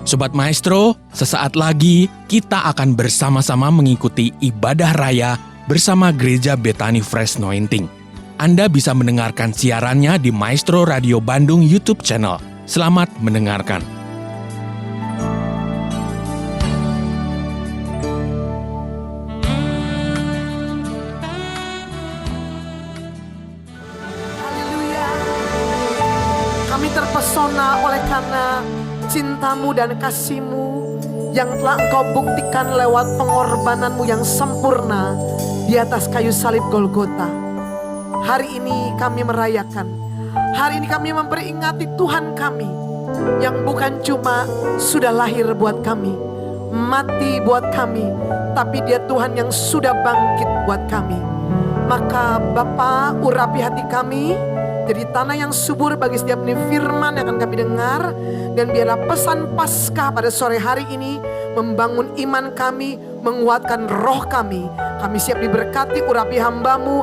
Sobat Maestro, sesaat lagi kita akan bersama-sama mengikuti ibadah raya bersama Gereja Bethany Fresh Anointing. Anda bisa mendengarkan siarannya di Maestro Radio Bandung YouTube channel. Selamat mendengarkan. Haleluya. Kami terpesona oleh karena cintamu dan kasih-Mu yang telah Engkau buktikan lewat pengorbananmu yang sempurna di atas kayu salib Golgota. Hari ini kami merayakan, hari ini kami memperingati Tuhan kami yang bukan cuma sudah lahir buat kami, mati buat kami, tapi Dia Tuhan yang sudah bangkit buat kami. Maka Bapa, urapi hati kami jadi tanah yang subur bagi setiap benih firman yang akan kami dengar. Dan biarlah pesan Paskah pada sore hari ini membangun iman kami, menguatkan roh kami. Kami siap diberkati, urapi hamba-Mu,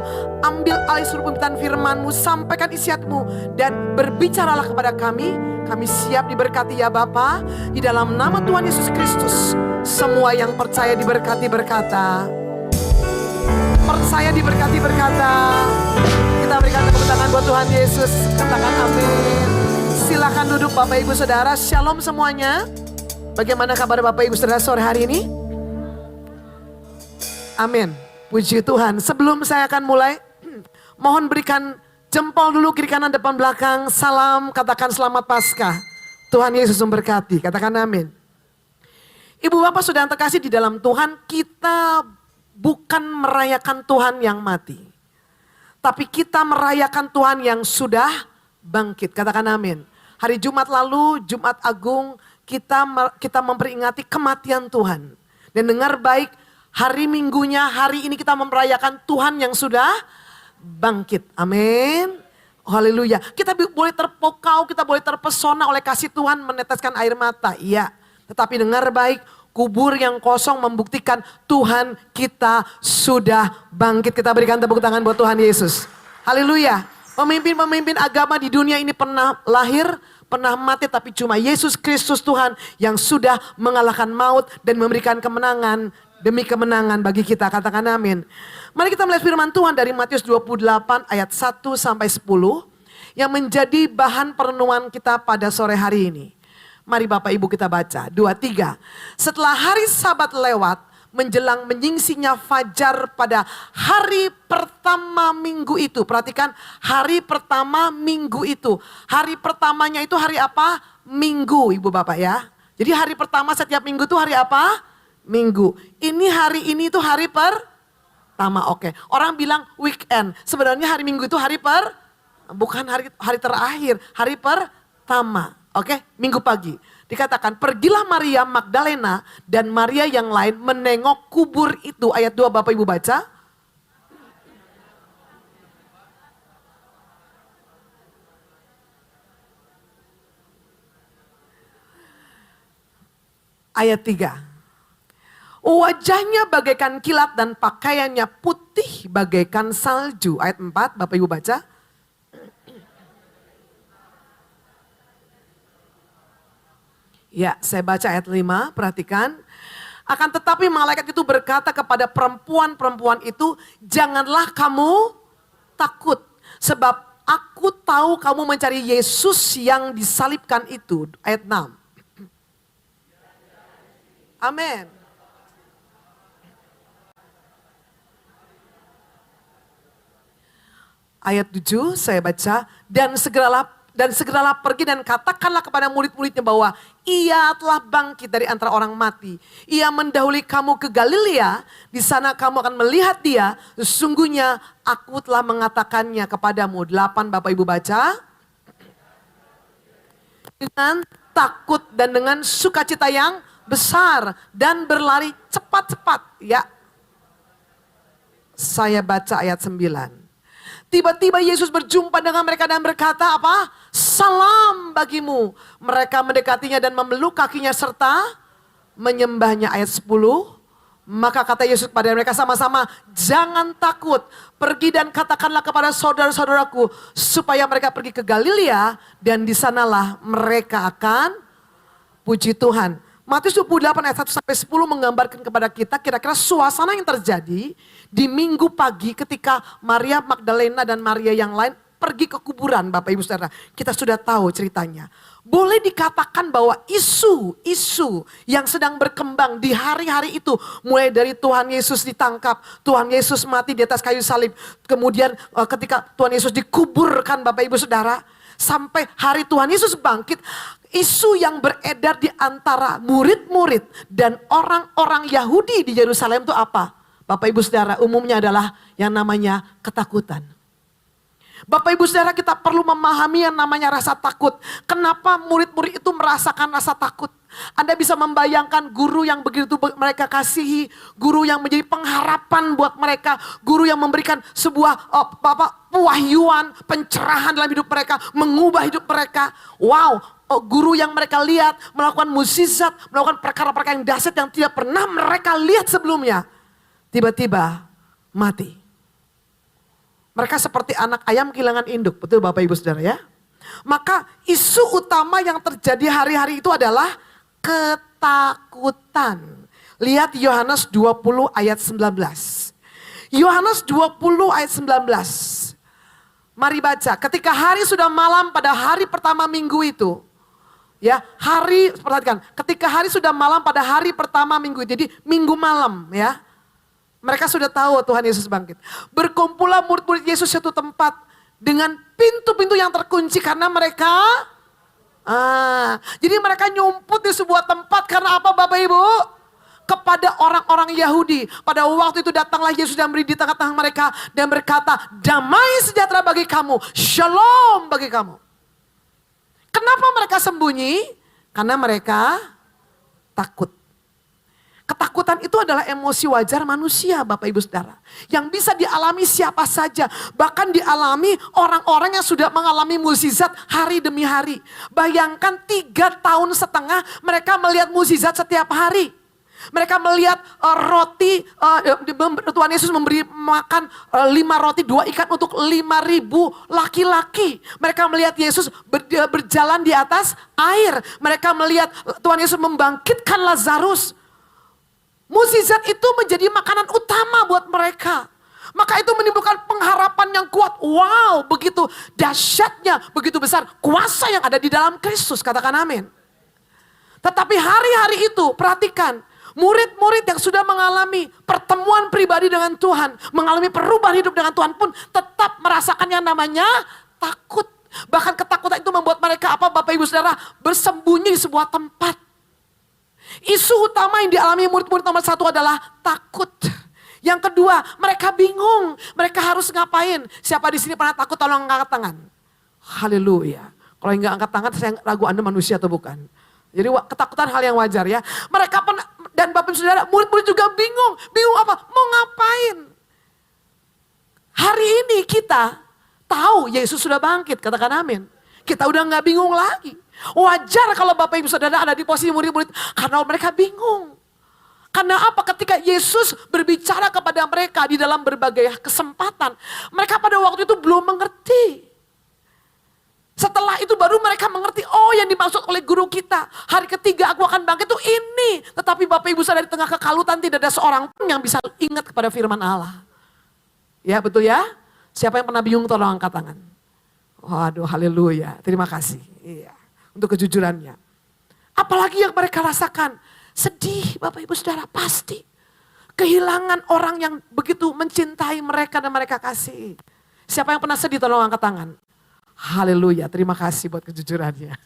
ambil alih seluruh pemberitaan firman-Mu, sampaikan isiat-Mu, dan berbicaralah kepada kami. Kami siap diberkati ya Bapa, di dalam nama Tuhan Yesus Kristus. Semua yang percaya diberkati berkata, percaya diberkati berkata. Kita berikan tepuk tangan buat Tuhan Yesus. Katakan amin. Silakan duduk Bapak Ibu Saudara. Shalom semuanya. Bagaimana kabar Bapak Ibu Saudara sore hari ini? Amin. Puji Tuhan. Sebelum saya akan mulai, mohon berikan jempol dulu kiri kanan depan belakang. Salam, katakan selamat Paskah. Tuhan Yesus memberkati. Katakan amin. Ibu Bapak Saudara yang terkasih di dalam Tuhan, kita bukan merayakan Tuhan yang mati. Tapi kita merayakan Tuhan yang sudah bangkit. Katakan amin. Hari Jumat lalu, Jumat Agung, kita memperingati kematian Tuhan. Dan dengar baik, hari Minggunya, hari ini kita merayakan Tuhan yang sudah bangkit. Amin. Haleluya. Kita boleh terpukau, kita boleh terpesona oleh kasih Tuhan meneteskan air mata. Iya. Tetapi dengar baik, kubur yang kosong membuktikan Tuhan kita sudah bangkit. Kita berikan tepuk tangan buat Tuhan Yesus. Haleluya. Pemimpin-pemimpin agama di dunia ini pernah lahir, pernah mati, tapi cuma Yesus Kristus Tuhan yang sudah mengalahkan maut dan memberikan kemenangan demi kemenangan bagi kita. Katakan amin. Mari kita melihat firman Tuhan dari Matius 28 ayat 1 sampai 10 yang menjadi bahan perenungan kita pada sore hari ini. Mari Bapak Ibu kita baca. 2, 3. Setelah hari Sabat lewat, menjelang menyingsingnya fajar pada hari pertama minggu itu. Perhatikan, hari pertama minggu itu. Hari pertamanya itu hari apa? Minggu, Ibu Bapak ya. Jadi hari pertama setiap minggu itu hari apa? Minggu. Ini hari ini itu hari pertama. Oke. Orang bilang weekend. Sebenarnya hari Minggu itu bukan hari terakhir, hari pertama. Oke, Minggu pagi. Dikatakan, pergilah Maria Magdalena dan Maria yang lain menengok kubur itu. Ayat 2 Bapak Ibu baca. Ayat 3. Wajahnya bagaikan kilat dan pakaiannya putih bagaikan salju. Ayat 4 Bapak Ibu baca. Ya, saya baca ayat 5, perhatikan. Akan tetapi malaikat itu berkata kepada perempuan-perempuan itu, janganlah kamu takut, sebab aku tahu kamu mencari Yesus yang disalibkan itu. Ayat 6. Amin. Ayat 7 saya baca, dan segeralah pergi dan katakanlah kepada murid-muridnya bahwa ia telah bangkit dari antara orang mati. Ia mendahului kamu ke Galilea, di sana kamu akan melihat dia. Sesungguhnya aku telah mengatakannya kepadamu. 8 Bapak Ibu baca. Dengan takut dan dengan sukacita yang besar dan berlari cepat-cepat. Ya, saya baca ayat 9. Tiba-tiba Yesus berjumpa dengan mereka dan berkata apa? Salam bagimu. Mereka mendekatinya dan memeluk kakinya serta menyembahnya. Ayat 10. Maka kata Yesus kepada mereka sama-sama, jangan takut. Pergi dan katakanlah kepada saudara-saudaraku supaya mereka pergi ke Galilea dan di sanalah mereka akan Puji Tuhan. Matius 28 ayat 1 sampai 10 menggambarkan kepada kita kira-kira suasana yang terjadi di minggu pagi ketika Maria Magdalena dan Maria yang lain pergi ke kuburan, Bapak Ibu Saudara. Kita sudah tahu ceritanya. Boleh dikatakan bahwa isu yang sedang berkembang di hari-hari itu, mulai dari Tuhan Yesus ditangkap, Tuhan Yesus mati di atas kayu salib, kemudian ketika Tuhan Yesus dikuburkan, Bapak Ibu Saudara, sampai hari Tuhan Yesus bangkit, isu yang beredar di antara murid-murid dan orang-orang Yahudi di Yerusalem itu apa? Bapak Ibu Saudara, umumnya adalah yang namanya ketakutan. Bapak Ibu Saudara, kita perlu memahami yang namanya rasa takut. Kenapa murid-murid itu merasakan rasa takut? Anda bisa membayangkan guru yang begitu mereka kasihi, guru yang menjadi pengharapan buat mereka, guru yang memberikan sebuah pewahyuan, pencerahan dalam hidup mereka, mengubah hidup mereka. Wow, guru yang mereka lihat melakukan mukjizat, melakukan perkara-perkara yang dahsyat yang tidak pernah mereka lihat sebelumnya. Tiba-tiba mati. Mereka seperti anak ayam kehilangan induk, betul Bapak Ibu Saudara ya? Maka isu utama yang terjadi hari-hari itu adalah ketakutan. Lihat Yohanes 20 ayat 19. Yohanes 20 ayat 19. Mari baca, ketika hari sudah malam pada hari pertama minggu itu. Ya, perhatikan, ketika hari sudah malam pada hari pertama minggu itu. Jadi minggu malam ya. Mereka sudah tahu Tuhan Yesus bangkit. Berkumpullah murid-murid Yesus satu tempat dengan pintu-pintu yang terkunci karena mereka jadi mereka nyumput di sebuah tempat karena apa Bapak Ibu? Kepada orang-orang Yahudi. Pada waktu itu datanglah Yesus dan berdiri di tengah-tengah mereka dan berkata, damai sejahtera bagi kamu, shalom bagi kamu. Kenapa mereka sembunyi? Karena mereka takut. Ketakutan itu adalah emosi wajar manusia Bapak Ibu Saudara. Yang bisa dialami siapa saja. Bahkan dialami orang-orang yang sudah mengalami mukjizat hari demi hari. Bayangkan 3 tahun setengah mereka melihat mukjizat setiap hari. Mereka melihat roti, Tuhan Yesus memberi makan 5 roti 2 ikan untuk 5.000 laki-laki. Mereka melihat Yesus berjalan di atas air. Mereka melihat Tuhan Yesus membangkitkan Lazarus. Mukjizat itu menjadi makanan utama buat mereka. Maka itu menimbulkan pengharapan yang kuat. Wow, begitu dahsyatnya, begitu besar kuasa yang ada di dalam Kristus. Katakan amin. Tetapi hari-hari itu, perhatikan. Murid-murid yang sudah mengalami pertemuan pribadi dengan Tuhan, mengalami perubahan hidup dengan Tuhan pun tetap merasakan yang namanya takut. Bahkan ketakutan itu membuat mereka apa Bapak Ibu Saudara? Bersembunyi di sebuah tempat. Isu utama yang dialami murid-murid nomor 1 adalah takut. Yang kedua, mereka bingung. Mereka harus ngapain? Siapa di sini pernah takut? Tolong angkat tangan. Haleluya. Kalau nggak angkat tangan, saya ragu Anda manusia atau bukan. Jadi ketakutan hal yang wajar ya. Mereka dan Bapak Ibu Saudara, murid-murid juga bingung. Bingung apa? Mau ngapain? Hari ini kita tahu Yesus sudah bangkit. Katakan amin. Kita udah nggak bingung lagi. Wajar kalau Bapak Ibu Saudara ada di posisi murid-murid karena mereka bingung. Karena apa? Ketika Yesus berbicara kepada mereka di dalam berbagai kesempatan, mereka pada waktu itu belum mengerti. Setelah itu baru mereka mengerti, oh yang dimaksud oleh guru kita, hari ketiga aku akan bangkit itu ini. Tetapi Bapak Ibu Saudara di tengah kekalutan tidak ada seorang pun yang bisa ingat kepada firman Allah. Ya betul ya? Siapa yang pernah bingung tolong angkat tangan. Waduh haleluya, terima kasih. Iya. Untuk kejujurannya. Apalagi yang mereka rasakan. Sedih Bapak Ibu Saudara pasti. Kehilangan orang yang begitu mencintai mereka dan mereka kasih. Siapa yang pernah sedih tolong angkat tangan. Haleluya, terima kasih buat kejujurannya.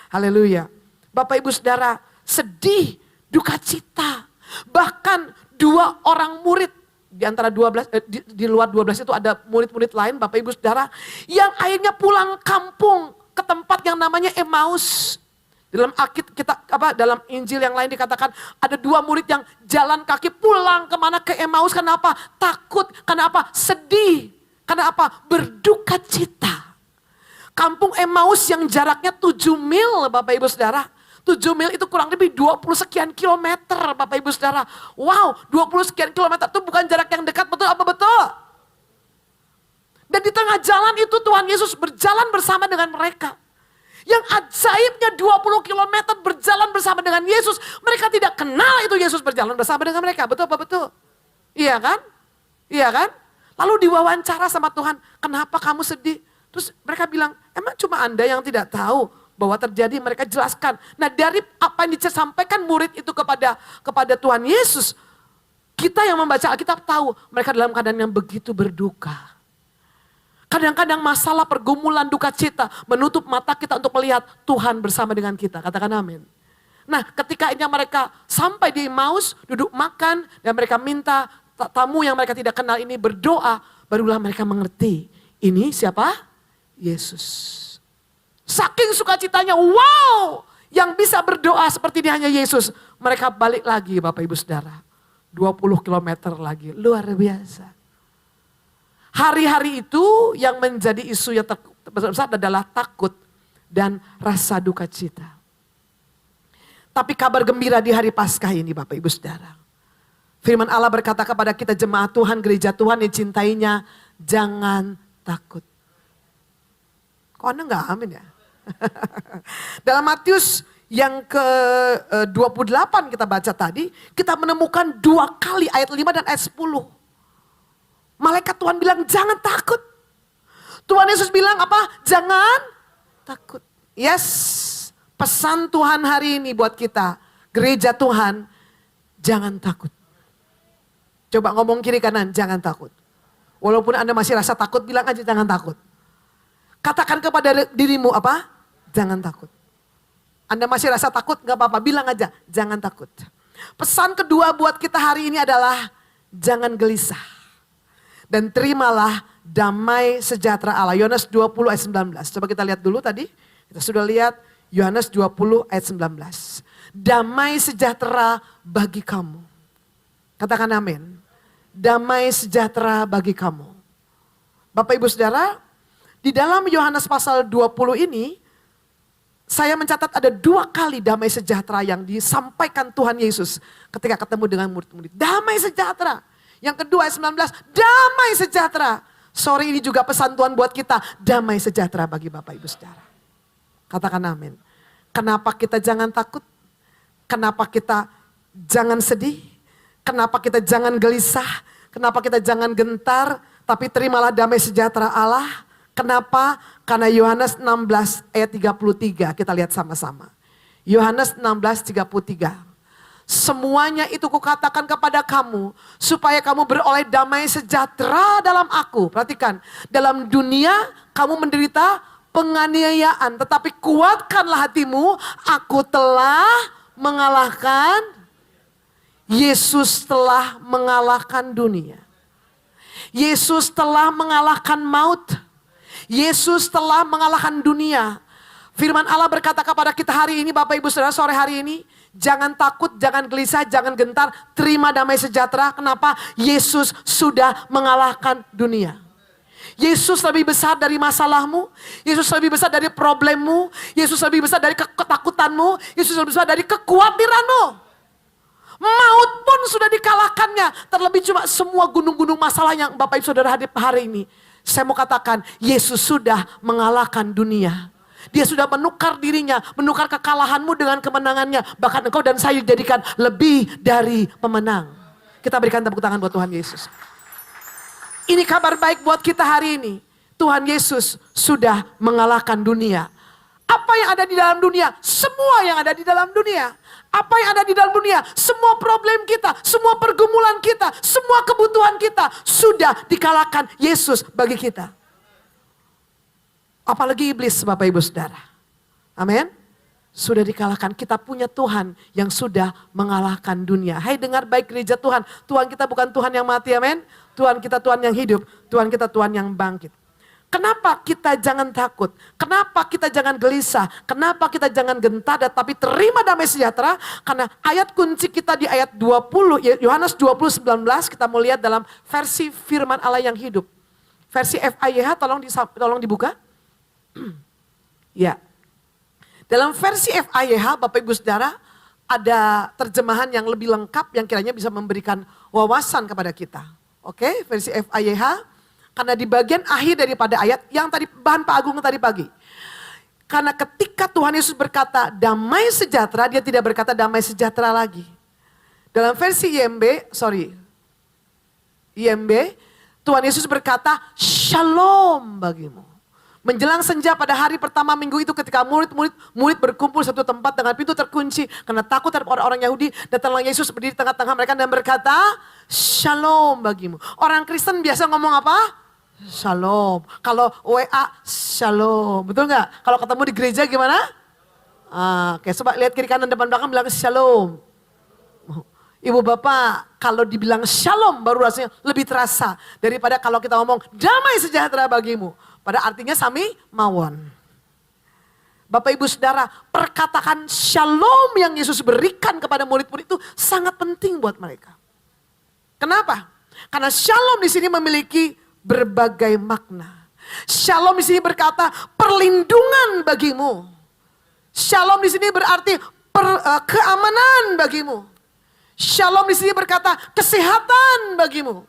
Haleluya. Bapak Ibu Saudara sedih, duka cita. Bahkan 2 orang murid. Di antara 12, di luar 12 itu ada murid-murid lain Bapak Ibu Saudara. Yang akhirnya pulang kampung. Ke tempat yang namanya Emmaus. Dalam Injil yang lain dikatakan ada 2 murid yang jalan kaki pulang kemana ke Emmaus. Kenapa? Takut. Kenapa? Sedih. Kenapa? Berduka cita. Kampung Emmaus yang jaraknya 7 mil Bapak Ibu Saudara. 7 mil itu kurang lebih 20 sekian kilometer Bapak Ibu Saudara. Wow, 20 sekian kilometer itu bukan jarak yang dekat, betul apa betul? Dan di tengah jalan itu Tuhan Yesus berjalan bersama dengan mereka. Yang ajaibnya 20 kilometer berjalan bersama dengan Yesus. Mereka tidak kenal itu Yesus berjalan bersama dengan mereka. Betul apa betul? Iya kan? Iya kan? Lalu diwawancara sama Tuhan, kenapa kamu sedih? Terus mereka bilang, emang cuma Anda yang tidak tahu bahwa terjadi, mereka jelaskan. Nah dari apa yang disampaikan murid itu kepada Tuhan Yesus, kita yang membaca Alkitab tahu mereka dalam keadaan yang begitu berduka. Kadang-kadang masalah, pergumulan, duka cita menutup mata kita untuk melihat Tuhan bersama dengan kita. Katakan amin. Nah ketika ini mereka sampai di Emmaus, duduk makan dan mereka minta tamu yang mereka tidak kenal ini berdoa, barulah mereka mengerti. Ini siapa? Yesus. Saking sukacitanya, wow, yang bisa berdoa seperti ini hanya Yesus. Mereka balik lagi Bapak Ibu Saudara. 20 kilometer lagi, luar biasa. Hari-hari itu yang menjadi isu yang terbesar adalah takut dan rasa duka cita. Tapi kabar gembira di hari Paskah ini Bapak Ibu Saudara. Firman Allah berkata kepada kita jemaat Tuhan, gereja Tuhan yang cintainya, jangan takut. Kok Anda enggak amin ya? Dalam Matius yang ke-28 kita baca tadi, kita menemukan 2 kali ayat 5 dan ayat 10. Malaikat Tuhan bilang jangan takut. Tuhan Yesus bilang apa? Jangan takut. Yes, pesan Tuhan hari ini buat kita. Gereja Tuhan, jangan takut. Coba ngomong kiri kanan, jangan takut. Walaupun Anda masih rasa takut, bilang aja jangan takut. Katakan kepada dirimu apa? Jangan takut. Anda masih rasa takut, gak apa-apa, bilang aja jangan takut. Pesan kedua buat kita hari ini adalah jangan gelisah. Dan terimalah damai sejahtera Allah. Yohanes 20 ayat 19. Coba kita lihat dulu tadi. Kita sudah lihat Yohanes 20 ayat 19. Damai sejahtera bagi kamu. Katakan amin. Damai sejahtera bagi kamu. Bapak Ibu Saudara, di dalam Yohanes pasal 20 ini, saya mencatat ada 2 kali damai sejahtera yang disampaikan Tuhan Yesus ketika ketemu dengan murid-murid. Damai sejahtera. Yang kedua ayat 19, damai sejahtera. Sore ini juga pesan Tuhan buat kita, damai sejahtera bagi Bapak Ibu Saudara. Katakan amin. Kenapa kita jangan takut? Kenapa kita jangan sedih? Kenapa kita jangan gelisah? Kenapa kita jangan gentar? Tapi terimalah damai sejahtera Allah. Kenapa? Karena Yohanes 16 ayat 33, kita lihat sama-sama. Yohanes 16:33. Semuanya itu kukatakan kepada kamu supaya kamu beroleh damai sejahtera dalam aku. Perhatikan, dalam dunia kamu menderita penganiayaan, tetapi kuatkanlah hatimu, aku telah mengalahkan. Yesus telah mengalahkan dunia. Yesus telah mengalahkan maut. Yesus telah mengalahkan dunia. Firman Allah berkata kepada kita hari ini Bapak Ibu Saudara, sore hari ini, jangan takut, jangan gelisah, jangan gentar, terima damai sejahtera. Kenapa? Yesus sudah mengalahkan dunia. Yesus lebih besar dari masalahmu, Yesus lebih besar dari problemmu, Yesus lebih besar dari ketakutanmu, Yesus lebih besar dari kekhawatiranmu. Maut pun sudah dikalahkannya, terlebih cuma semua gunung-gunung masalah yang Bapak Ibu Saudara hadir hari ini. Saya mau katakan, Yesus sudah mengalahkan dunia. Dia sudah menukar dirinya, menukar kekalahanmu dengan kemenangannya. Bahkan engkau dan saya dijadikan lebih dari pemenang. Kita berikan tepuk tangan buat Tuhan Yesus. Ini kabar baik buat kita hari ini. Tuhan Yesus sudah mengalahkan dunia. Apa yang ada di dalam dunia? Semua yang ada di dalam dunia. Apa yang ada di dalam dunia? Semua problem kita, semua pergumulan kita, semua kebutuhan kita sudah dikalahkan Yesus bagi kita. Apalagi iblis Bapak Ibu Saudara. Amin. Sudah dikalahkan. Kita punya Tuhan yang sudah mengalahkan dunia. Hai dengar baik gereja Tuhan. Tuhan kita bukan Tuhan yang mati, amin. Tuhan kita Tuhan yang hidup. Tuhan kita Tuhan yang bangkit. Kenapa kita jangan takut? Kenapa kita jangan gelisah? Kenapa kita jangan gentar? Tapi terima damai sejahtera. Karena ayat kunci kita di ayat 20. Yohanes 20:19 kita mau lihat dalam versi firman Allah yang hidup. Versi FIYH tolong dibuka. Ya, dalam versi FIYH Bapak Ibu Saudara ada terjemahan yang lebih lengkap yang kiranya bisa memberikan wawasan kepada kita. Oke, versi FIYH karena di bagian akhir daripada ayat yang tadi bahan Pak Agung tadi pagi. Karena ketika Tuhan Yesus berkata damai sejahtera, dia tidak berkata damai sejahtera lagi. Dalam versi IMB, Tuhan Yesus berkata shalom bagimu. Menjelang senja pada hari pertama minggu itu ketika murid berkumpul satu tempat dengan pintu terkunci. Karena takut terhadap orang-orang Yahudi, datanglah Yesus berdiri di tengah-tengah mereka dan berkata shalom bagimu. Orang Kristen biasa ngomong apa? Shalom. Kalau WA shalom, betul nggak? Kalau ketemu di gereja gimana? Oke, coba lihat kiri kanan depan belakang bilang shalom. Ibu bapak, kalau dibilang shalom baru rasanya lebih terasa daripada kalau kita ngomong damai sejahtera bagimu. Pada artinya sami mawon. Bapak ibu saudara, perkataan shalom yang Yesus berikan kepada murid-murid itu sangat penting buat mereka. Kenapa? Karena shalom di sini memiliki berbagai makna. Shalom di sini berkata perlindungan bagimu. Shalom di sini berarti keamanan bagimu. Shalom di sini berkata kesehatan bagimu.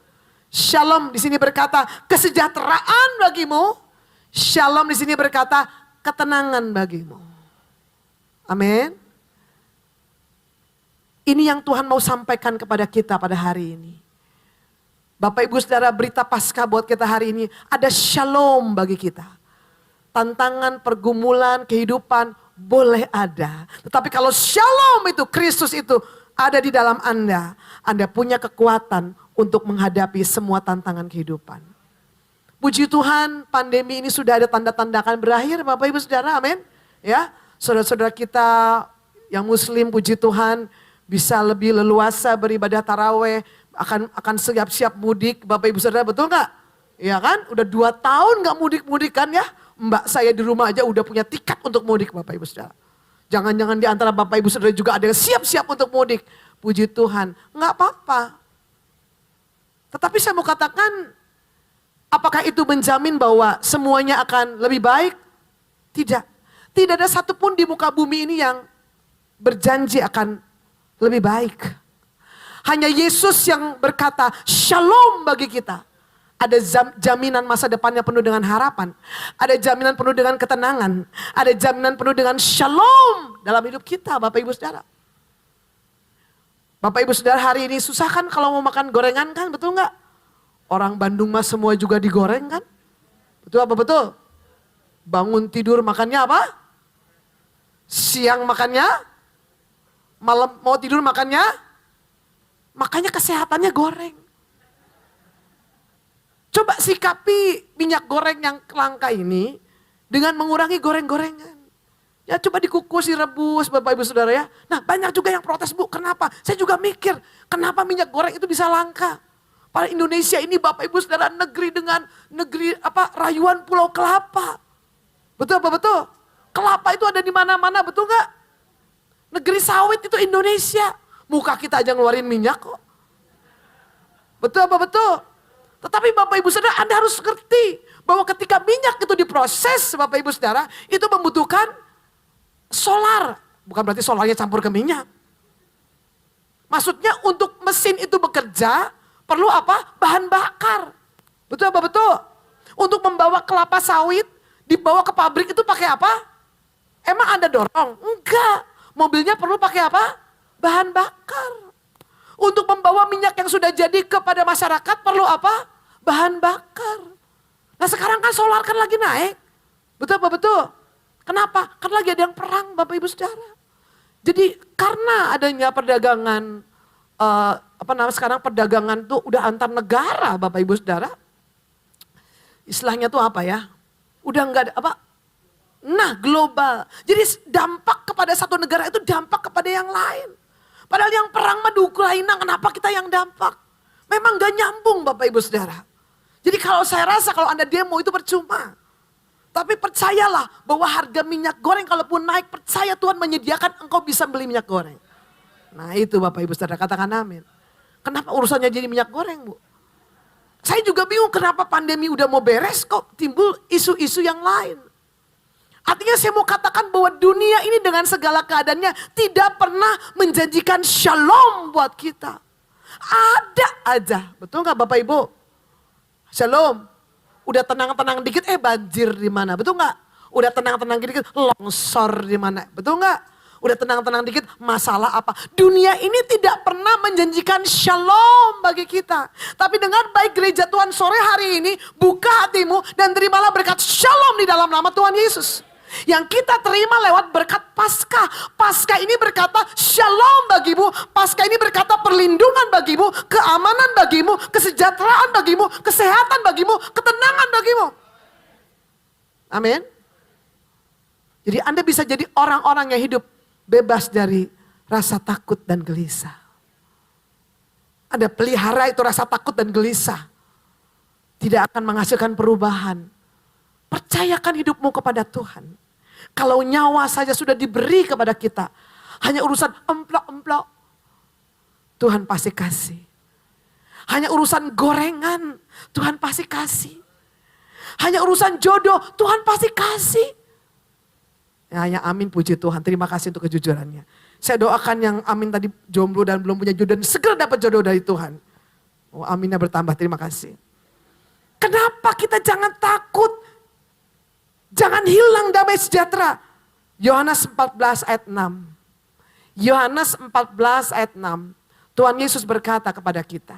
Shalom di sini berkata kesejahteraan bagimu. Shalom di sini berkata ketenangan bagimu. Amin. Ini yang Tuhan mau sampaikan kepada kita pada hari ini. Bapak ibu saudara, berita Paskah buat kita hari ini ada shalom bagi kita. Tantangan, pergumulan, kehidupan boleh ada. Tetapi kalau shalom itu, Kristus itu ada di dalam Anda punya kekuatan untuk menghadapi semua tantangan kehidupan. Puji Tuhan, pandemi ini sudah ada tanda-tanda akan berakhir, Bapak Ibu Saudara, amin. Ya, saudara-saudara kita yang Muslim, puji Tuhan, bisa lebih leluasa beribadah taraweh, akan siap-siap mudik, Bapak Ibu Saudara, betul nggak? Ya kan, udah 2 tahun nggak mudik-mudik kan ya? Mbak saya di rumah aja udah punya tiket untuk mudik, Bapak Ibu Saudara. Jangan-jangan di antara Bapak Ibu Saudara juga ada yang siap-siap untuk mudik. Puji Tuhan, nggak apa-apa. Tetapi saya mau katakan, apakah itu menjamin bahwa semuanya akan lebih baik? Tidak. Tidak ada satupun di muka bumi ini yang berjanji akan lebih baik. Hanya Yesus yang berkata shalom bagi kita. Ada jaminan masa depannya penuh dengan harapan. Ada jaminan penuh dengan ketenangan. Ada jaminan penuh dengan shalom dalam hidup kita, Bapak Ibu Saudara. Bapak Ibu Saudara, hari ini susah kan kalau mau makan gorengan kan, betul nggak? Orang Bandung mah semua juga digoreng kan? Betul apa betul? Bangun tidur makannya apa? Siang makannya? Malam mau tidur makannya? Makanya kesehatannya goreng. Coba sikapi minyak goreng yang langka ini dengan mengurangi goreng-gorengan. Ya coba dikukus, direbus Bapak Ibu Saudara ya. Nah banyak juga yang protes, Bu, kenapa? Saya juga mikir, kenapa minyak goreng itu bisa langka? Pada Indonesia ini Bapak Ibu Saudara negeri dengan rayuan pulau kelapa. Betul apa betul? Kelapa itu ada di mana-mana, betul nggak? Negeri sawit itu Indonesia. Muka kita aja ngeluarin minyak kok. Betul apa betul? Tetapi Bapak Ibu Saudara, Anda harus ngerti bahwa ketika minyak itu diproses, Bapak Ibu Saudara, itu membutuhkan solar. Bukan berarti solarnya campur ke minyak. Maksudnya untuk mesin itu bekerja, perlu apa? Bahan bakar. Betul apa betul? Untuk membawa kelapa sawit, dibawa ke pabrik itu pakai apa? Emang Anda dorong? Enggak. Mobilnya perlu pakai apa? Bahan bakar. Untuk membawa minyak yang sudah jadi kepada masyarakat perlu apa? Bahan bakar. Nah sekarang kan solar kan lagi naik. Betul apa betul? Kenapa? Kan lagi ada yang perang Bapak Ibu Saudara. Jadi karena adanya perdagangan, sekarang perdagangan tuh udah antar negara Bapak Ibu Saudara. Istilahnya tuh apa ya? Udah enggak ada global. Jadi dampak kepada satu negara itu dampak kepada yang lain. Padahal yang perang mah di Ukraina, kenapa kita yang dampak? Memang gak nyambung Bapak Ibu Saudara. Jadi kalau saya rasa kalau Anda demo itu percuma. Tapi percayalah bahwa harga minyak goreng kalaupun naik, percaya Tuhan menyediakan engkau bisa beli minyak goreng. Nah itu Bapak Ibu Saudara, katakan amin. Kenapa urusannya jadi minyak goreng, Bu? Saya juga bingung kenapa pandemi udah mau beres kok timbul isu-isu yang lain. Artinya saya mau katakan bahwa dunia ini dengan segala keadaannya tidak pernah menjanjikan shalom buat kita. Ada aja, betul nggak Bapak Ibu? Shalom, udah tenang-tenang dikit banjir di mana, betul nggak? Udah tenang-tenang dikit, longsor di mana. Betul nggak? Udah tenang-tenang dikit, masalah apa? Dunia ini tidak pernah menjanjikan shalom bagi kita. Tapi dengan baik gereja Tuhan sore hari ini, buka hatimu dan terimalah berkat shalom di dalam nama Tuhan Yesus. Yang kita terima lewat berkat Paskah. Paskah ini berkata shalom bagimu. Paskah ini berkata perlindungan bagimu, keamanan bagimu, kesejahteraan bagimu, kesehatan bagimu, ketenangan bagimu. Amin. Jadi Anda bisa jadi orang-orang yang hidup bebas dari rasa takut dan gelisah. Anda pelihara itu rasa takut dan gelisah. Tidak akan menghasilkan perubahan. Percayakan hidupmu kepada Tuhan. Kalau nyawa saja sudah diberi kepada kita, hanya urusan emplok-emplok, Tuhan pasti kasih. Hanya urusan gorengan, Tuhan pasti kasih. Hanya urusan jodoh, Tuhan pasti kasih. Ya, amin, puji Tuhan. Terima kasih untuk kejujurannya. Saya doakan yang amin tadi jomblo dan belum punya jodoh, dan segera dapat jodoh dari Tuhan. Oh, aminnya bertambah, terima kasih. Kenapa kita jangan takut? Jangan hilang damai sejahtera. Yohanes 14 ayat 6. Yohanes 14 ayat 6. Tuhan Yesus berkata kepada kita.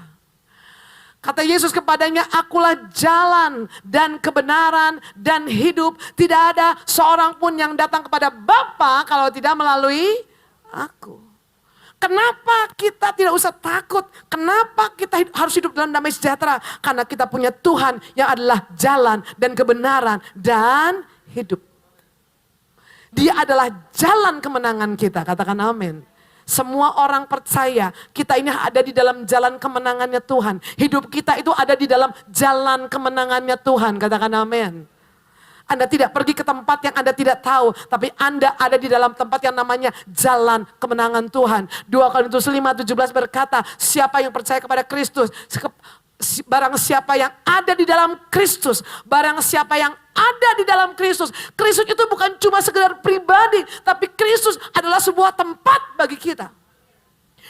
Kata Yesus kepadanya, akulah jalan dan kebenaran dan hidup. Tidak ada seorang pun yang datang kepada Bapa kalau tidak melalui aku. Kenapa kita tidak usah takut? Kenapa kita harus hidup dalam damai sejahtera? Karena kita punya Tuhan yang adalah jalan dan kebenaran dan hidup. Dia adalah jalan kemenangan kita. Katakan amin. Semua orang percaya kita ini ada di dalam jalan kemenangannya Tuhan. Hidup kita itu ada di dalam jalan kemenangannya Tuhan. Katakan amin. Anda tidak pergi ke tempat yang Anda tidak tahu. Tapi Anda ada di dalam tempat yang namanya jalan kemenangan Tuhan. 2 Korintus 5:17 berkata, siapa yang percaya kepada Kristus, barang siapa yang ada di dalam Kristus, barang siapa yang ada di dalam Kristus. Kristus itu bukan cuma sekedar pribadi, tapi Kristus adalah sebuah tempat bagi kita.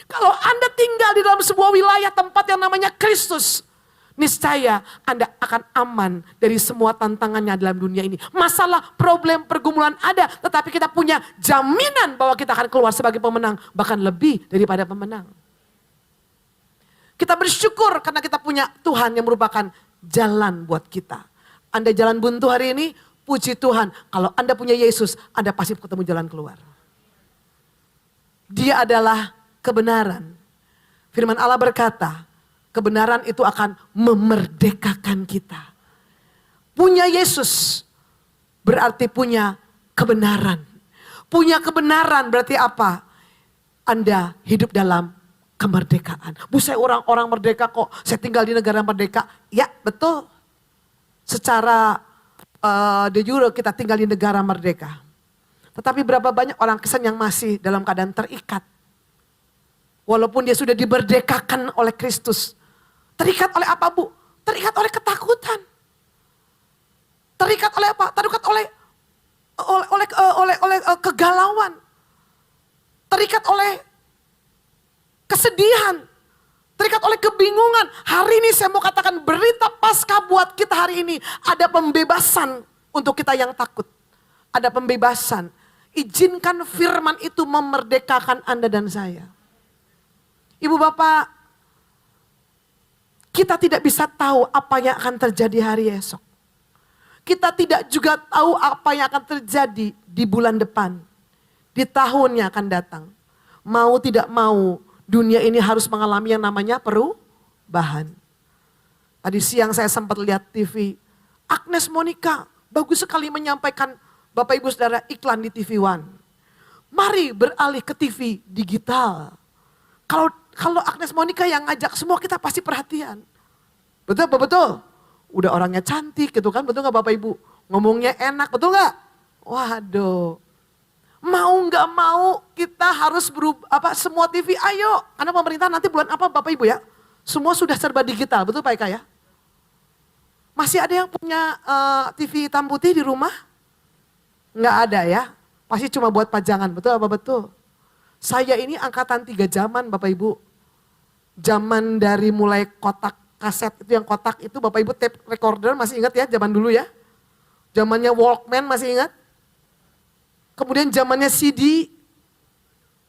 Kalau Anda tinggal di dalam sebuah wilayah tempat yang namanya Kristus, niscaya Anda akan aman dari semua tantangannya dalam dunia ini. Masalah, problem, pergumulan ada, tetapi kita punya jaminan bahwa kita akan keluar sebagai pemenang, bahkan lebih daripada pemenang. Kita bersyukur karena kita punya Tuhan yang merupakan jalan buat kita. Anda jalan buntu hari ini, puji Tuhan. Kalau Anda punya Yesus, Anda pasti ketemu jalan keluar. Dia adalah kebenaran. Firman Allah berkata, kebenaran itu akan memerdekakan kita. Punya Yesus berarti punya kebenaran. Punya kebenaran berarti apa? Anda hidup dalam kemerdekaan. Bu, saya orang-orang merdeka kok. Saya tinggal di negara merdeka. Ya, betul. Secara de jure kita tinggal di negara merdeka. Tetapi berapa banyak orang Kristen yang masih dalam keadaan terikat. Walaupun dia sudah dimerdekakan oleh Kristus. Terikat oleh apa, Bu? Terikat oleh ketakutan. Terikat oleh apa? Terikat oleh kegalauan. Terikat oleh kesedihan. Terikat oleh kebingungan. Hari ini saya mau katakan berita Paskah buat kita hari ini. Ada pembebasan untuk kita yang takut. Ada pembebasan. Izinkan firman itu memerdekakan Anda dan saya. Ibu bapak, kita tidak bisa tahu apa yang akan terjadi hari esok. Kita tidak juga tahu apa yang akan terjadi di bulan depan. Di tahun yang akan datang. Mau tidak mau, dunia ini harus mengalami yang namanya perubahan. Tadi siang saya sempat lihat TV. Agnes Monica bagus sekali menyampaikan Bapak Ibu Saudara iklan di TV One. Mari beralih ke TV digital. Kalau Agnes Monica yang ngajak semua kita pasti perhatian. Betul, betul. Udah orangnya cantik gitu kan, betul gak Bapak Ibu? Ngomongnya enak, betul gak? Waduh. Mau nggak mau kita harus berubah semua TV ayo. Karena pemerintah nanti bulan apa Bapak Ibu ya? Semua sudah serba digital, betul Pak Eka ya? Masih ada yang punya TV hitam putih di rumah? Nggak ada ya? Pasti cuma buat pajangan, betul apa betul? Saya ini angkatan 3 zaman Bapak Ibu. Zaman dari mulai kotak kaset itu yang kotak itu Bapak Ibu tape recorder masih ingat ya zaman dulu ya? Zamannya Walkman, masih ingat? Kemudian zamannya CD,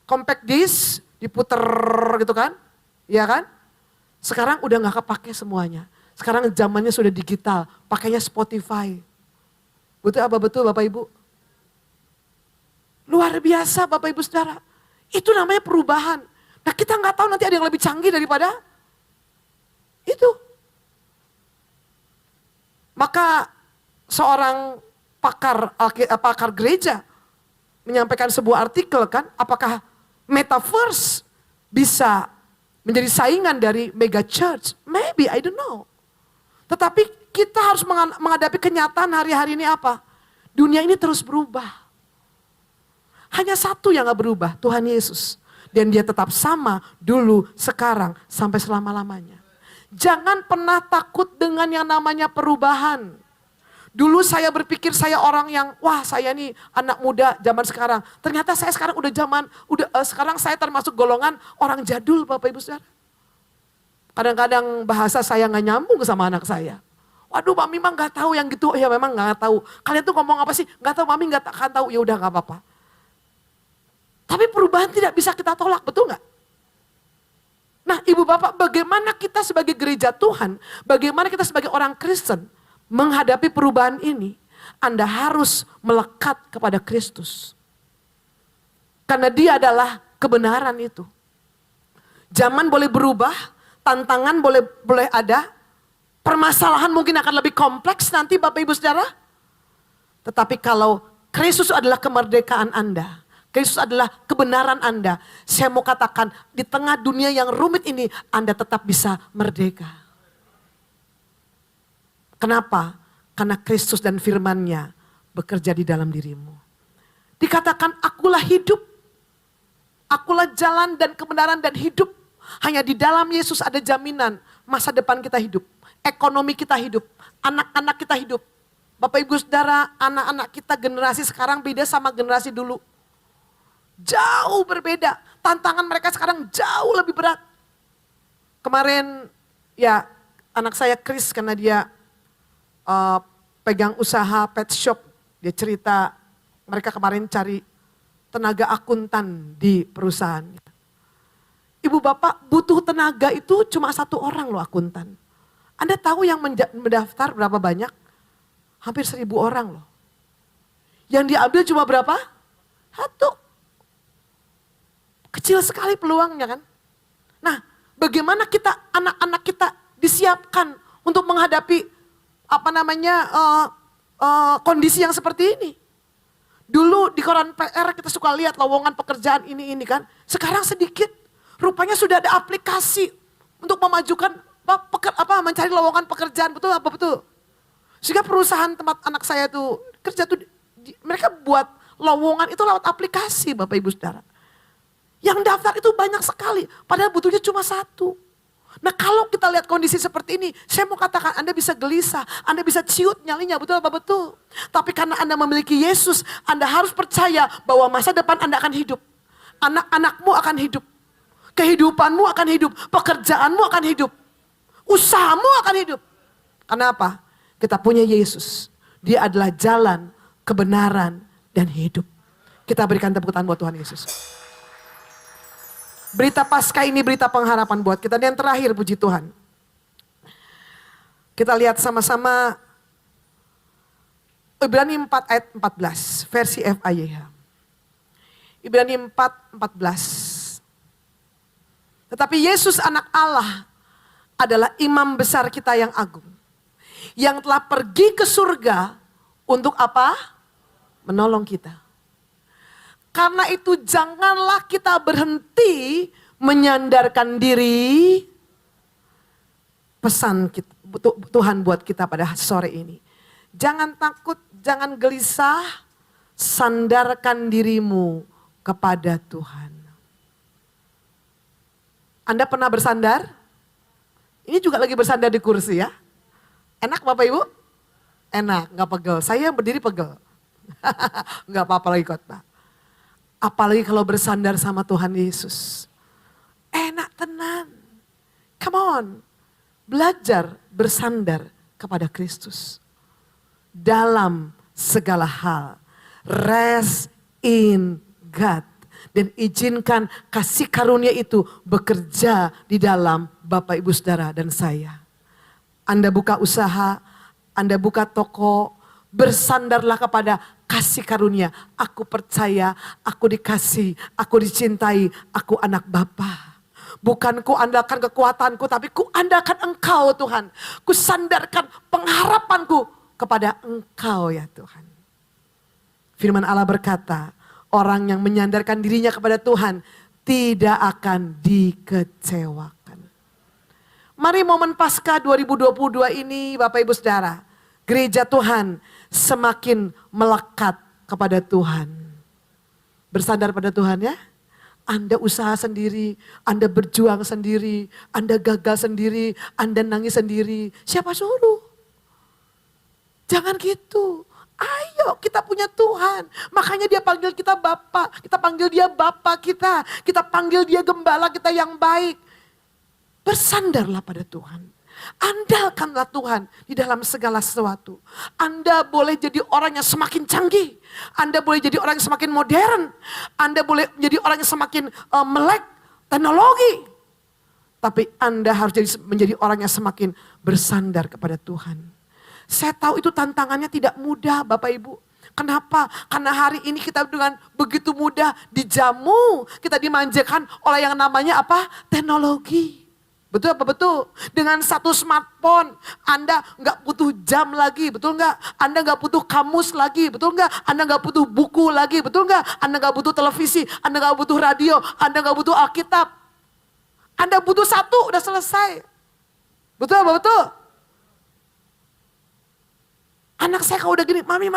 compact disc, diputer gitu kan. Iya kan? Sekarang udah gak kepake semuanya. Sekarang zamannya sudah digital, pakainya Spotify. Betul apa betul Bapak Ibu? Luar biasa Bapak Ibu Saudara. Itu namanya perubahan. Nah kita gak tahu nanti ada yang lebih canggih daripada itu. Maka seorang pakar gereja menyampaikan sebuah artikel kan, apakah metaverse bisa menjadi saingan dari mega church? Maybe, I don't know. Tetapi kita harus menghadapi kenyataan hari-hari ini apa? Dunia ini terus berubah. Hanya satu yang gak berubah, Tuhan Yesus. Dan dia tetap sama dulu, sekarang, sampai selama-lamanya. Jangan pernah takut dengan yang namanya perubahan. Dulu saya berpikir saya orang yang, wah saya nih anak muda zaman sekarang. Ternyata saya sekarang sekarang saya termasuk golongan orang jadul Bapak Ibu Saudara. Kadang-kadang bahasa saya gak nyambung sama anak saya. Waduh Mami mah gak tahu yang gitu, ya memang gak tahu. Kalian tuh ngomong apa sih? Gak tahu, Mami gak akan tahu, ya udah gak apa-apa. Tapi perubahan tidak bisa kita tolak, betul gak? Nah ibu bapak, bagaimana kita sebagai gereja Tuhan, bagaimana kita sebagai orang Kristen menghadapi perubahan ini? Anda harus melekat kepada Kristus. Karena dia adalah kebenaran itu. Zaman boleh berubah, tantangan boleh ada, permasalahan mungkin akan lebih kompleks nanti Bapak Ibu Saudara. Tetapi kalau Kristus adalah kemerdekaan Anda, Kristus adalah kebenaran Anda. Saya mau katakan di tengah dunia yang rumit ini Anda tetap bisa merdeka. Kenapa? Karena Kristus dan firman-Nya bekerja di dalam dirimu. Dikatakan akulah hidup. Akulah jalan dan kebenaran dan hidup. Hanya di dalam Yesus ada jaminan masa depan kita hidup. Ekonomi kita hidup. Anak-anak kita hidup. Bapak Ibu Saudara, anak-anak kita generasi sekarang beda sama generasi dulu. Jauh berbeda. Tantangan mereka sekarang jauh lebih berat. Kemarin ya anak saya Chris karena dia pegang usaha pet shop. Dia cerita mereka kemarin cari tenaga akuntan di perusahaan. Ibu bapak butuh tenaga itu cuma 1 orang loh akuntan. Anda tahu yang mendaftar berapa banyak? Hampir 1.000 orang loh. Yang diambil cuma berapa? 1. Kecil sekali peluangnya kan. Nah bagaimana kita anak-anak kita disiapkan untuk menghadapi kondisi yang seperti ini. Dulu di koran PR kita suka lihat lowongan pekerjaan ini kan. Sekarang sedikit. Rupanya sudah ada aplikasi untuk memajukan mencari lowongan pekerjaan. Betul apa betul? Sehingga perusahaan tempat anak saya itu kerja tuh mereka buat lowongan itu lewat aplikasi Bapak Ibu Saudara. Yang daftar itu banyak sekali, padahal butuhnya cuma 1. Nah kalau kita lihat kondisi seperti ini, saya mau katakan Anda bisa gelisah, Anda bisa ciut nyalinya, betul apa betul? Tapi karena Anda memiliki Yesus, Anda harus percaya bahwa masa depan Anda akan hidup. Anak-anakmu akan hidup, kehidupanmu akan hidup, pekerjaanmu akan hidup, usahamu akan hidup. Kenapa? Kita punya Yesus, dia adalah jalan, kebenaran, dan hidup. Kita berikan tepuk tangan buat Tuhan Yesus. Berita Paskah ini berita pengharapan buat kita. Dan yang terakhir puji Tuhan. Kita lihat sama-sama Ibrani 4 ayat 14 versi FIYH. Ibrani 4:14. Tetapi Yesus anak Allah adalah imam besar kita yang agung. Yang telah pergi ke surga untuk apa? Menolong kita. Karena itu janganlah kita berhenti menyandarkan diri. Pesan Tuhan buat kita pada sore ini. Jangan takut, jangan gelisah, sandarkan dirimu kepada Tuhan. Anda pernah bersandar? Ini juga lagi bersandar di kursi ya. Enak Bapak Ibu? Enak, gak pegel. Saya yang berdiri pegel. Gak apa-apa lagi khotbah. Apalagi kalau bersandar sama Tuhan Yesus. Enak tenan. Come on. Belajar bersandar kepada Kristus. Dalam segala hal. Rest in God. Dan izinkan kasih karunia itu bekerja di dalam Bapak Ibu Saudara dan saya. Anda buka usaha, Anda buka toko, bersandarlah kepada kasih karunia. Aku percaya, aku dikasih, aku dicintai, aku anak Bapa. Bukan ku andalkan kekuatanku, tapi ku andalkan Engkau Tuhan. Ku sandarkan pengharapanku kepada Engkau ya Tuhan. Firman Allah berkata, orang yang menyandarkan dirinya kepada Tuhan tidak akan dikecewakan. Mari momen Paskah 2022 ini Bapak Ibu Saudara, gereja Tuhan semakin melekat kepada Tuhan. Bersandar pada Tuhan ya. Anda usaha sendiri, Anda berjuang sendiri, Anda gagal sendiri, Anda nangis sendiri. Siapa suruh? Jangan gitu. Ayo kita punya Tuhan. Makanya dia panggil kita Bapak. Kita panggil dia Bapak kita. Kita panggil dia Gembala kita yang baik. Bersandarlah pada Tuhan. Andalkanlah Tuhan di dalam segala sesuatu. Anda boleh jadi orang yang semakin canggih. Anda boleh jadi orang yang semakin modern. Anda boleh menjadi orang yang semakin melek teknologi. Tapi Anda harus menjadi orang yang semakin bersandar kepada Tuhan. Saya tahu itu tantangannya tidak mudah Bapak Ibu. Kenapa? Karena hari ini kita dengan begitu mudah dijamu. Kita dimanjakan oleh yang namanya apa? Teknologi. Betul apa betul? Dengan satu smartphone, Anda nggak butuh jam lagi, betul nggak? Anda nggak butuh kamus lagi, betul nggak? Anda nggak butuh buku lagi, betul nggak? Anda nggak butuh televisi, Anda nggak butuh radio, Anda nggak butuh Alkitab. Anda butuh satu, udah selesai. Betul apa betul? Anak saya kalau udah gini, mami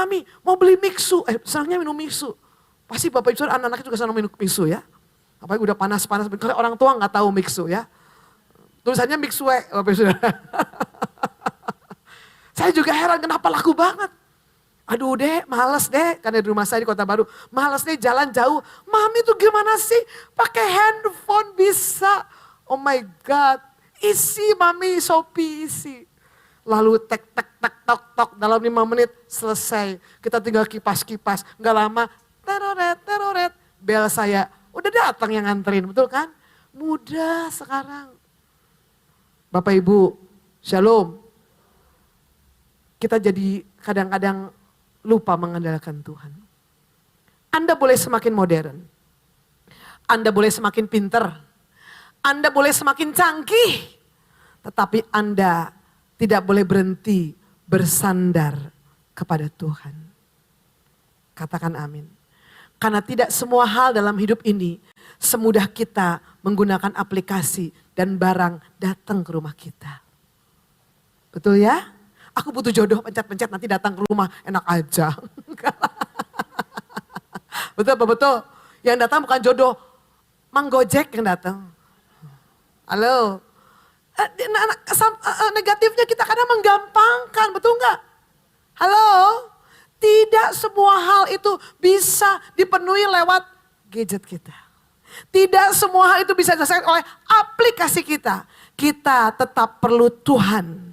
mau beli mixu, senangnya minum mixu. Pasti Bapak Ibu anak-anaknya juga senang minum mixu ya. Apalagi udah panas-panas, kalau orang tua nggak tahu mixu ya. Tulisannya mixue, Bapak Ibu. Saya juga heran kenapa laku banget. Aduh deh, males deh, karena di rumah saya di Kota Baru. Males deh jalan jauh. Mami tuh gimana sih? Pakai handphone bisa. Oh my God. Isi mami, Shopee isi. Lalu tek tok dalam 5 menit selesai. Kita tinggal kipas-kipas. Gak lama, teroret. Bel saya, udah datang yang nganterin, betul kan? Mudah sekarang. Bapak Ibu, shalom. Kita jadi kadang-kadang lupa mengandalkan Tuhan. Anda boleh semakin modern. Anda boleh semakin pinter. Anda boleh semakin canggih. Tetapi Anda tidak boleh berhenti bersandar kepada Tuhan. Katakan amin. Karena tidak semua hal dalam hidup ini semudah kita menggunakan aplikasi dan barang datang ke rumah kita. Betul ya? Aku butuh jodoh, pencet-pencet nanti datang ke rumah, enak aja. Betul apa betul? Yang datang bukan jodoh, Mang Gojek yang datang. Halo? Negatifnya kita kadang menggampangkan, betul nggak? Halo? Tidak semua hal itu bisa dipenuhi lewat gadget kita. Tidak semua hal itu bisa diselesaikan oleh aplikasi kita. Kita tetap perlu Tuhan.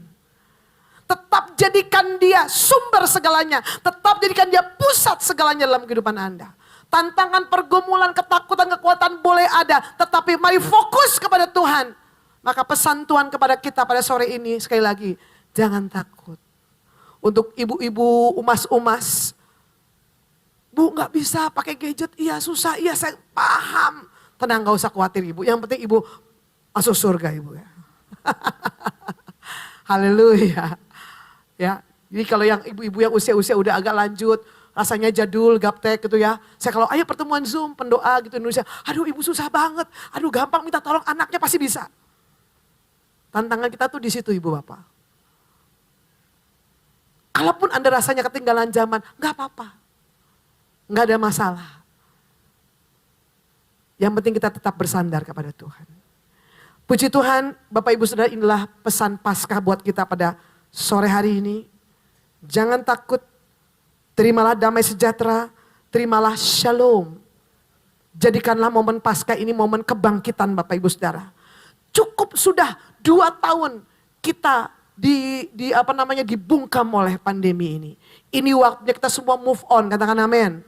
Tetap jadikan dia sumber segalanya. Tetap jadikan dia pusat segalanya dalam kehidupan Anda. Tantangan, pergumulan, ketakutan, kekuatan boleh ada. Tetapi mari fokus kepada Tuhan. Maka pesan Tuhan kepada kita pada sore ini sekali lagi. Jangan takut. Untuk ibu-ibu umas-umas. Bu gak bisa pakai gadget, iya susah, iya saya paham. Tenang gak usah khawatir ibu, yang penting ibu masuk surga ibu ya. Haleluya. Ya, jadi kalau yang ibu-ibu yang usia-usia udah agak lanjut, rasanya jadul, gaptek gitu ya. Saya kalau ayo pertemuan Zoom, pendoa gitu Indonesia. Aduh ibu susah banget, aduh gampang minta tolong anaknya pasti bisa. Tantangan kita tuh di situ ibu bapak. Kalaupun Anda rasanya ketinggalan zaman, gak apa-apa. Gak ada masalah. Yang penting kita tetap bersandar kepada Tuhan. Puji Tuhan, Bapak Ibu Saudara, inilah pesan Paskah buat kita pada sore hari ini. Jangan takut, terimalah damai sejahtera, terimalah shalom. Jadikanlah momen Paskah ini momen kebangkitan Bapak Ibu Saudara. Cukup sudah 2 tahun kita dibungkam oleh pandemi ini. Ini waktunya kita semua move on, katakan amin.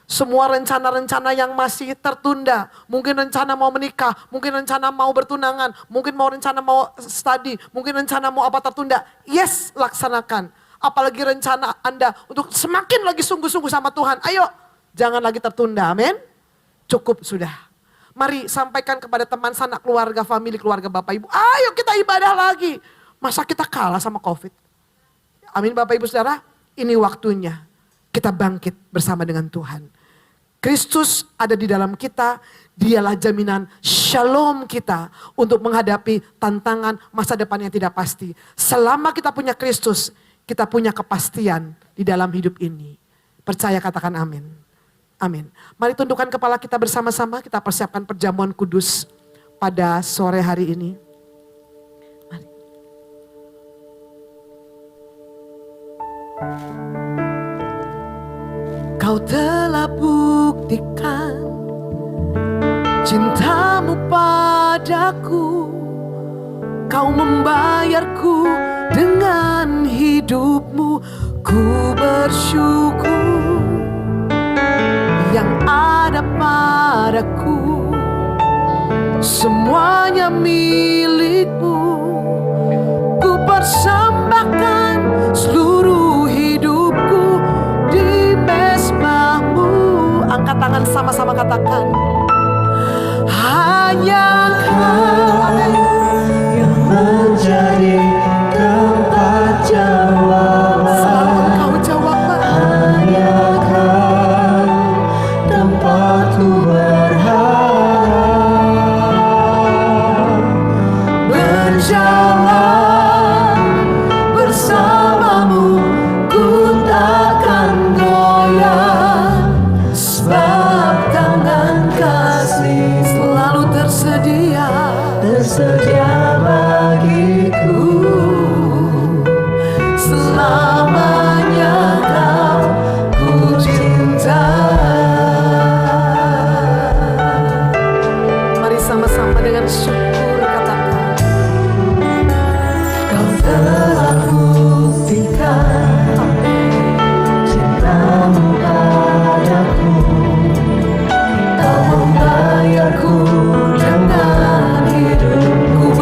Semua rencana-rencana yang masih tertunda, mungkin rencana mau menikah, mungkin rencana mau bertunangan, mungkin mau rencana mau study, mungkin rencana mau apa tertunda. Yes, laksanakan. Apalagi rencana Anda untuk semakin lagi sungguh-sungguh sama Tuhan. Ayo, jangan lagi tertunda, amin. Cukup sudah. Mari sampaikan kepada teman, sanak, keluarga, family, keluarga Bapak Ibu. Ayo kita ibadah lagi. Masa kita kalah sama COVID? Amin Bapak Ibu Saudara, ini waktunya kita bangkit bersama dengan Tuhan. Kristus ada di dalam kita, dialah jaminan shalom kita untuk menghadapi tantangan masa depan yang tidak pasti. Selama kita punya Kristus, kita punya kepastian di dalam hidup ini. Percaya, katakan amin. Amin. Mari tundukkan kepala kita bersama-sama, kita persiapkan perjamuan kudus pada sore hari ini. Mari. Kau telah buktikan cintamu padaku. Kau membayarku dengan hidupmu. Ku bersyukur yang ada padaku. Semuanya milikmu. Ku persembahkan seluruh hidupku di mezbahmu. Angkat tangan sama-sama katakan. Hanya Kau yang menjadi tempat jawaban. selalu Engkau jawab. Hanya Kau tempatku berharap. Berjalan bersamamu, ku takkan goyah. Sebab tangan kasih Selalu tersedia. tersedia bagiku. Selamanya Kau ku cinta. Mari sama-sama dengan syukur katakan. Kau telah buktikan cintamu padaku. Kau membayarku dengan hidupku.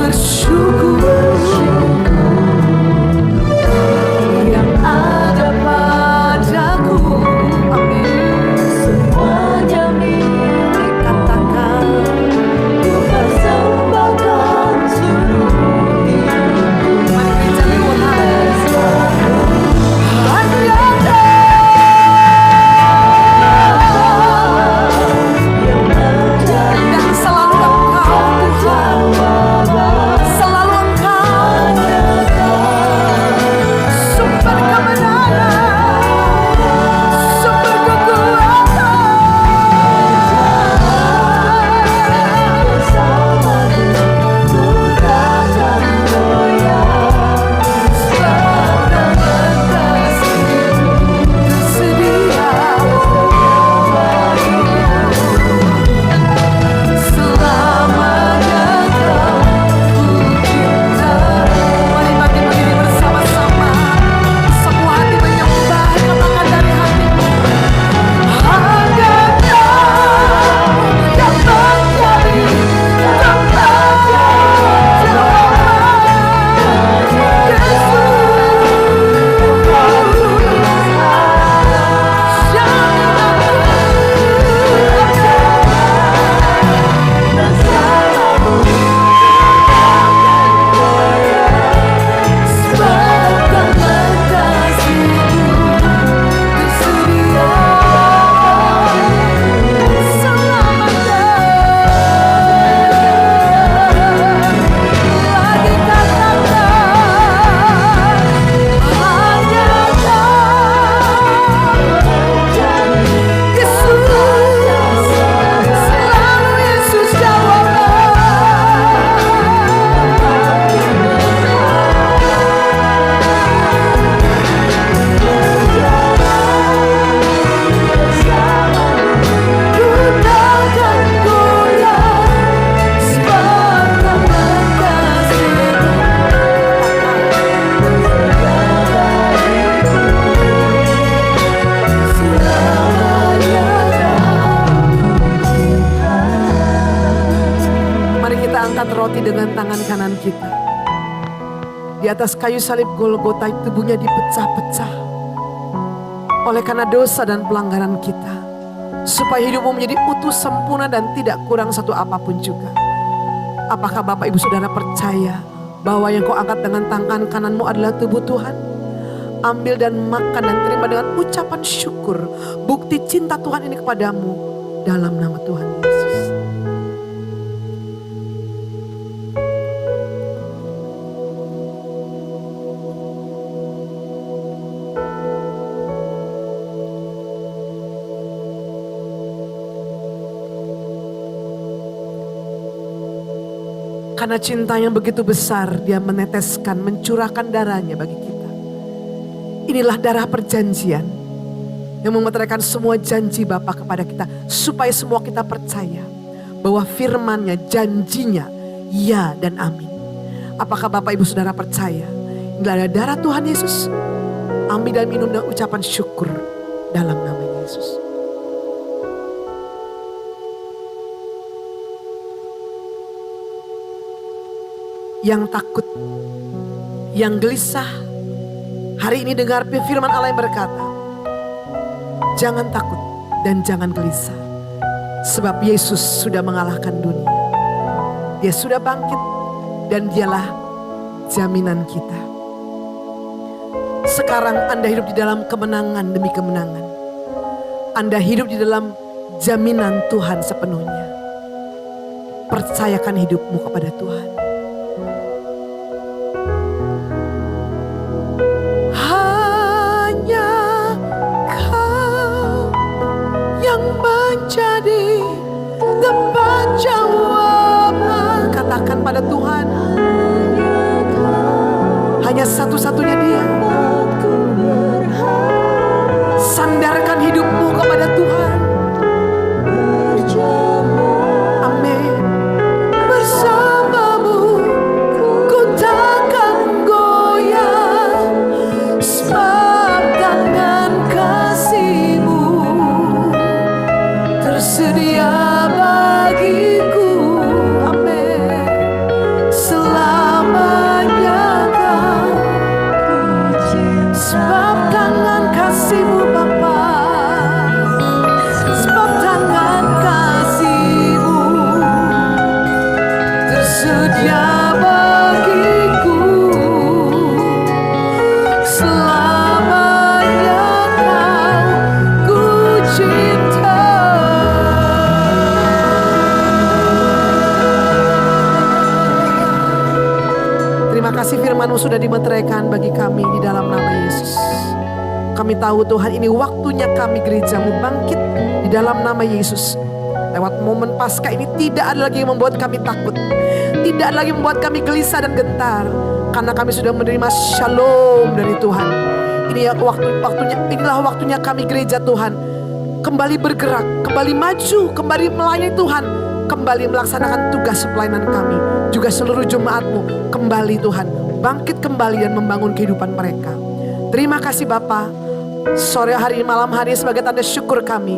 angkat roti dengan tangan kanan kita. Di atas kayu salib Golgota tubuhnya dipecah-pecah oleh karena dosa dan pelanggaran kita, supaya hidupmu menjadi utuh, sempurna, dan tidak kurang satu apapun juga. Apakah Bapak Ibu Saudara percaya bahwa yang kau angkat dengan tangan kananmu adalah tubuh Tuhan? Ambil dan makan dan terima dengan ucapan syukur, bukti cinta Tuhan ini kepadamu dalam nama Tuhan Yesus. Karena cinta yang begitu besar, dia meneteskan, mencurahkan darahnya bagi kita. Inilah darah perjanjian yang memeteraikan semua janji Bapa kepada kita, supaya semua kita percaya bahwa firman-Nya, janjinya, ya dan amin. Apakah Bapak Ibu Saudara percaya? Inilah ada darah Tuhan Yesus. Ambil dan minum dengan ucapan syukur dalam nama Yesus. Yang takut, yang gelisah, hari ini dengar firman Allah yang berkata, jangan takut dan jangan gelisah, sebab Yesus sudah mengalahkan dunia. Dia sudah bangkit dan dialah jaminan kita. Sekarang Anda hidup di dalam kemenangan demi kemenangan. Anda hidup di dalam jaminan Tuhan sepenuhnya. Percayakan hidupmu kepada Tuhan. Jadi tempat jawaban, katakan pada Tuhan, hanya satu-satunya Dia. Sandarkan hidupmu kepada Tuhan. Amin. Bersamamu ku takkan goyah, sebab tangan kasih-Mu tersedia bagiku, amin. Selamanya Kau, sebab tangan kasih-Mu Bapa, sebab tangan kasih-Mu tersedia bagiku. Selamanya Kau ku cinta. Terima kasih firman-Mu sudah dimeteraikan bagi kami di dalam nama Yesus. Kami tahu Tuhan, ini waktunya kami gereja-Mu bangkit di dalam nama Yesus. Lewat momen Paskah ini tidak ada lagi yang membuat kami takut. Tidak ada lagi membuat kami gelisah dan gentar. Karena kami sudah menerima shalom dari Tuhan. Inilah waktunya kami gereja Tuhan kembali bergerak, kembali maju, kembali melayani Tuhan, kembali melaksanakan tugas pelayanan kami. Juga seluruh jemaat-Mu kembali Tuhan, bangkit kembali dan membangun kehidupan mereka. Terima kasih Bapa. Sore hari, malam hari sebagai tanda syukur kami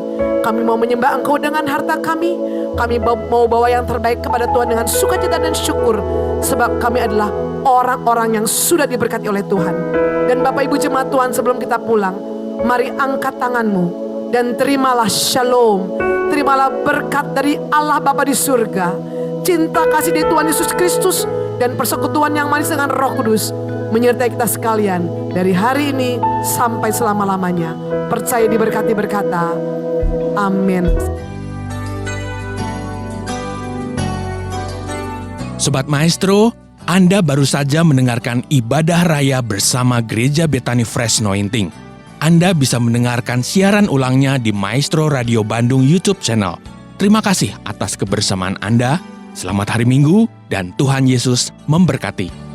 mau menyembah Engkau dengan harta kami. Kami mau bawa yang terbaik kepada Tuhan dengan sukacita dan syukur. Sebab kami adalah orang-orang yang sudah diberkati oleh Tuhan. Dan Bapak Ibu jemaat Tuhan, sebelum kita pulang, mari angkat tanganmu dan terimalah shalom. Terimalah berkat dari Allah Bapa di surga, cinta kasih dari Tuhan Yesus Kristus, dan persekutuan yang manis dengan Roh Kudus menyertai kita sekalian dari hari ini sampai selama-lamanya. Percaya diberkati, berkata amin. Sobat Maestro, Anda baru saja mendengarkan ibadah raya bersama Gereja Bethany Fresh Anointing. Anda bisa mendengarkan siaran ulangnya di Maestro Radio Bandung YouTube channel. Terima kasih atas kebersamaan Anda. Selamat hari Minggu dan Tuhan Yesus memberkati.